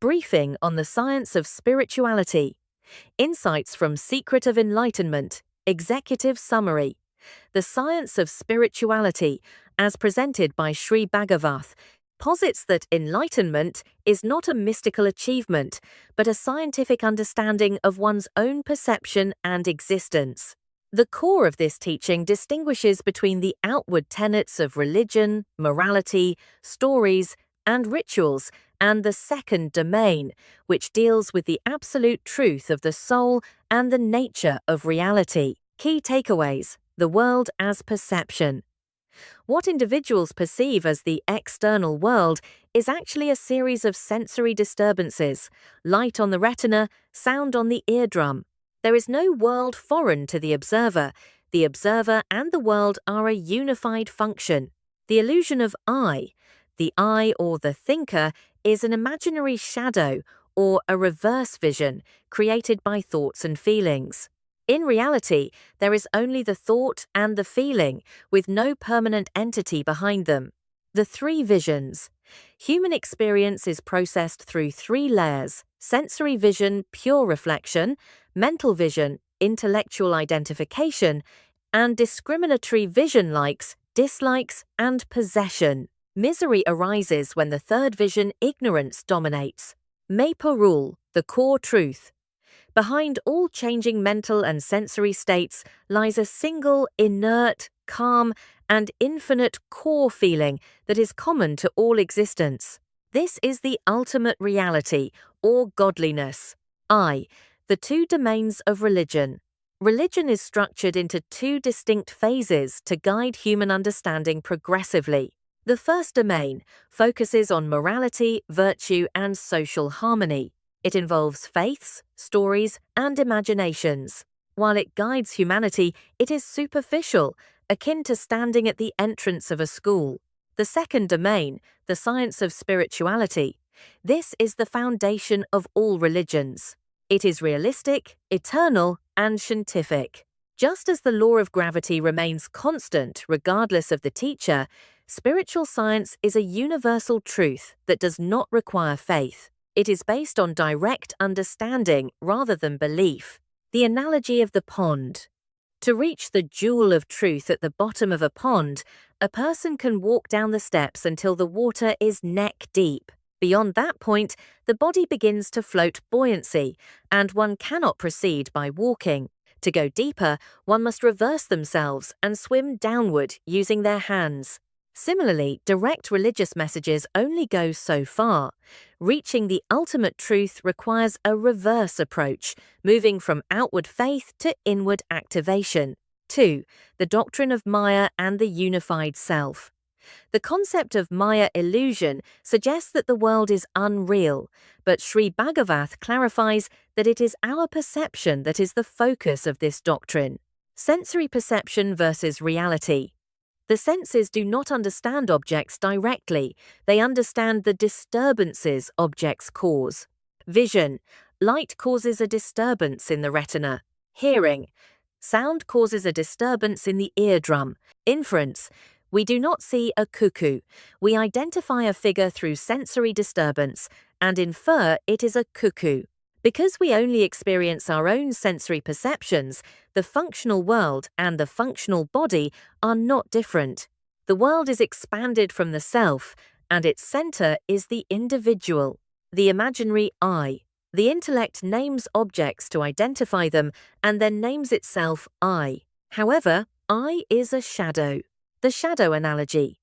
Briefing on the Science of Spirituality. Insights from Secret of Enlightenment. Executive Summary. The Science of Spirituality, as presented by Sri Bhagavath, posits that enlightenment is not a mystical achievement, but a scientific understanding of one's own perception and existence. The core of this teaching distinguishes between the outward tenets of religion, morality, stories, and rituals, and the second domain, which deals with the absolute truth of the soul and the nature of reality. Key takeaways: the world as perception. What individuals perceive as the external world is actually a series of sensory disturbances: light on the retina, sound on the eardrum. There is no world foreign to the observer. The observer and the world are a unified function. The illusion of I, the I or the thinker, is an imaginary shadow or a reverse vision created by thoughts and feelings. In reality, there is only the thought and the feeling, with no permanent entity behind them. The three visions. Human experience is processed through three layers: sensory vision, pure reflection; mental vision, intellectual identification; and discriminatory vision, likes, dislikes, and possession. Misery arises when the third vision, ignorance, dominates. Maypo rule, the core truth. Behind all changing mental and sensory states lies a single, inert, calm, and infinite core feeling that is common to all existence. This is the ultimate reality, or godliness. I, the two domains of religion. Religion is structured into two distinct phases to guide human understanding progressively. The first domain focuses on morality, virtue, and social harmony. It involves faiths, stories, and imaginations. While it guides humanity, it is superficial, akin to standing at the entrance of a school. The second domain, the science of spirituality. This is the foundation of all religions. It is realistic, eternal, and scientific. Just as the law of gravity remains constant regardless of the teacher, spiritual science is a universal truth that does not require faith. It is based on direct understanding rather than belief. The analogy of the pond. To reach the jewel of truth at the bottom of a pond, a person can walk down the steps until the water is neck deep. Beyond that point, the body begins to float buoyancy, and one cannot proceed by walking. To go deeper, one must reverse themselves and swim downward using their hands. Similarly, direct religious messages only go so far. Reaching the ultimate truth requires a reverse approach, moving from outward faith to inward activation. 2. The doctrine of Maya and the unified self. The concept of Maya illusion suggests that the world is unreal, but Sri Bhagavath clarifies that it is our perception that is the focus of this doctrine. Sensory perception versus reality. The senses do not understand objects directly, they understand the disturbances objects cause. Vision. Light causes a disturbance in the retina. Hearing. Sound causes a disturbance in the eardrum. Inference. We do not see a cuckoo. We identify a figure through sensory disturbance and infer it is a cuckoo. Because we only experience our own sensory perceptions, the functional world and the functional body are not different. The world is expanded from the self, and its center is the individual, the imaginary I. The intellect names objects to identify them and then names itself I. However, I is a shadow. The shadow analogy.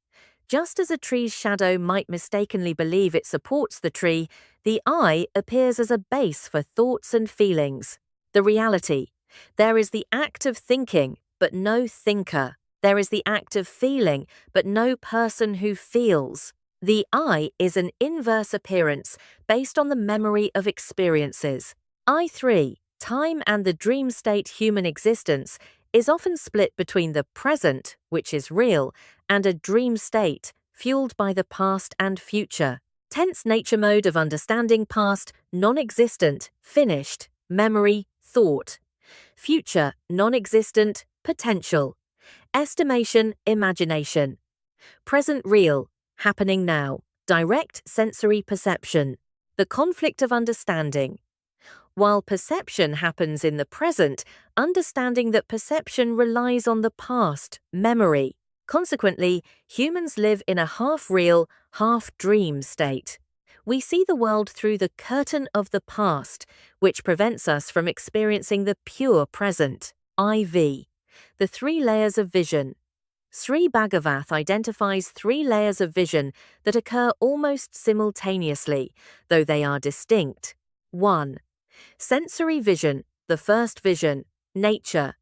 Just as a tree's shadow might mistakenly believe it supports the tree, the I appears as a base for thoughts and feelings. The reality. There is the act of thinking, but no thinker. There is the act of feeling, but no person who feels. The I is an inverse appearance based on the memory of experiences. I3, time and the dream state human existence, is often split between the present, which is real, and a dream state, fueled by the past and future. Tense nature mode of understanding past, non-existent, finished, memory, thought. Future, non-existent, potential. Estimation, imagination. Present real, happening now, direct sensory perception. the conflict of understanding. While perception happens in the present, understanding that perception relies on the past, memory. Consequently, humans live in a half-real, half-dream state. We see the world through the curtain of the past, which prevents us from experiencing the pure present, IV. The three layers of vision. Sri Bhagavath identifies three layers of vision that occur almost simultaneously, though they are distinct. 1. Sensory vision, the first vision, nature.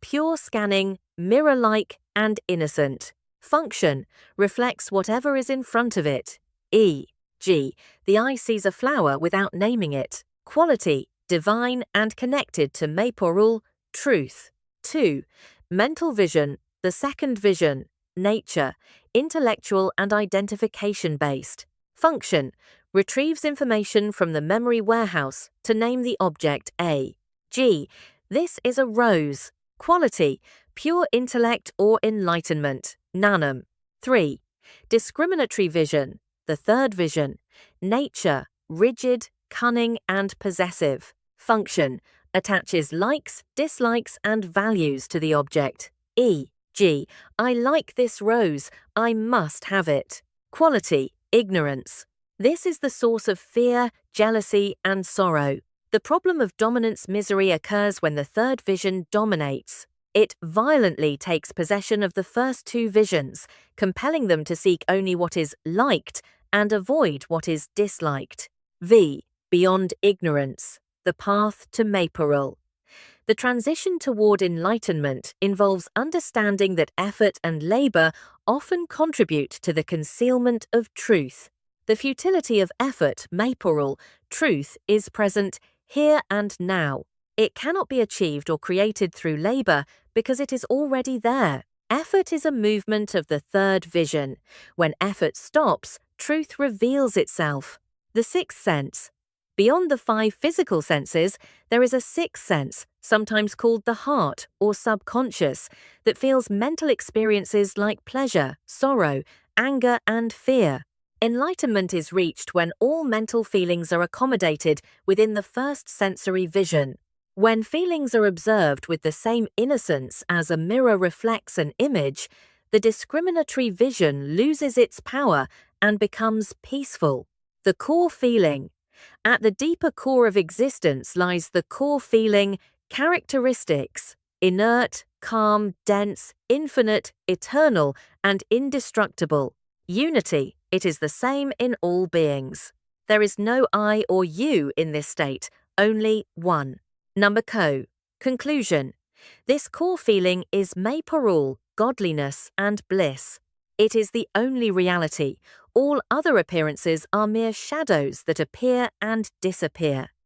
Pure scanning, mirror-like and innocent. Function, reflects whatever is in front of it. E.g., the eye sees a flower without naming it. Quality, divine and connected to Maypurul, truth. 2. Mental vision, the second vision, nature, intellectual and identification-based. Function, retrieves information from the memory warehouse to name the object A. G. This is a rose. Quality, pure intellect or enlightenment, Gnanam. 3. Discriminatory vision, the third vision, nature, rigid, cunning and possessive. Function, attaches likes, dislikes and values to the object. E.g., I like this rose, I must have it. Quality, ignorance. This is the source of fear, jealousy and sorrow. The problem of dominance misery occurs when the third vision dominates. It violently takes possession of the first two visions, compelling them to seek only what is liked and avoid what is disliked. V. Beyond ignorance, the path to Maypurul. The transition toward enlightenment involves understanding that effort and labor often contribute to the concealment of truth. The futility of effort, Maypurul, truth, is present here and now. It cannot be achieved or created through labor because it is already there. Effort is a movement of the third vision. When effort stops, truth reveals itself. The sixth sense. Beyond the 5 physical senses, there is a sixth sense, sometimes called the heart or subconscious, that feels mental experiences like pleasure, sorrow, anger, and fear. Enlightenment is reached when all mental feelings are accommodated within the first sensory vision. When feelings are observed with the same innocence as a mirror reflects an image, the discriminatory vision loses its power and becomes peaceful. The core feeling. At the deeper core of existence lies the core feeling, characteristics, inert, calm, dense, infinite, eternal, and indestructible. Unity, it is the same in all beings. There is no I or you in this state, only one. Number Co. Conclusion. This core feeling is Maypurul, godliness and bliss. It is the only reality. All other appearances are mere shadows that appear and disappear.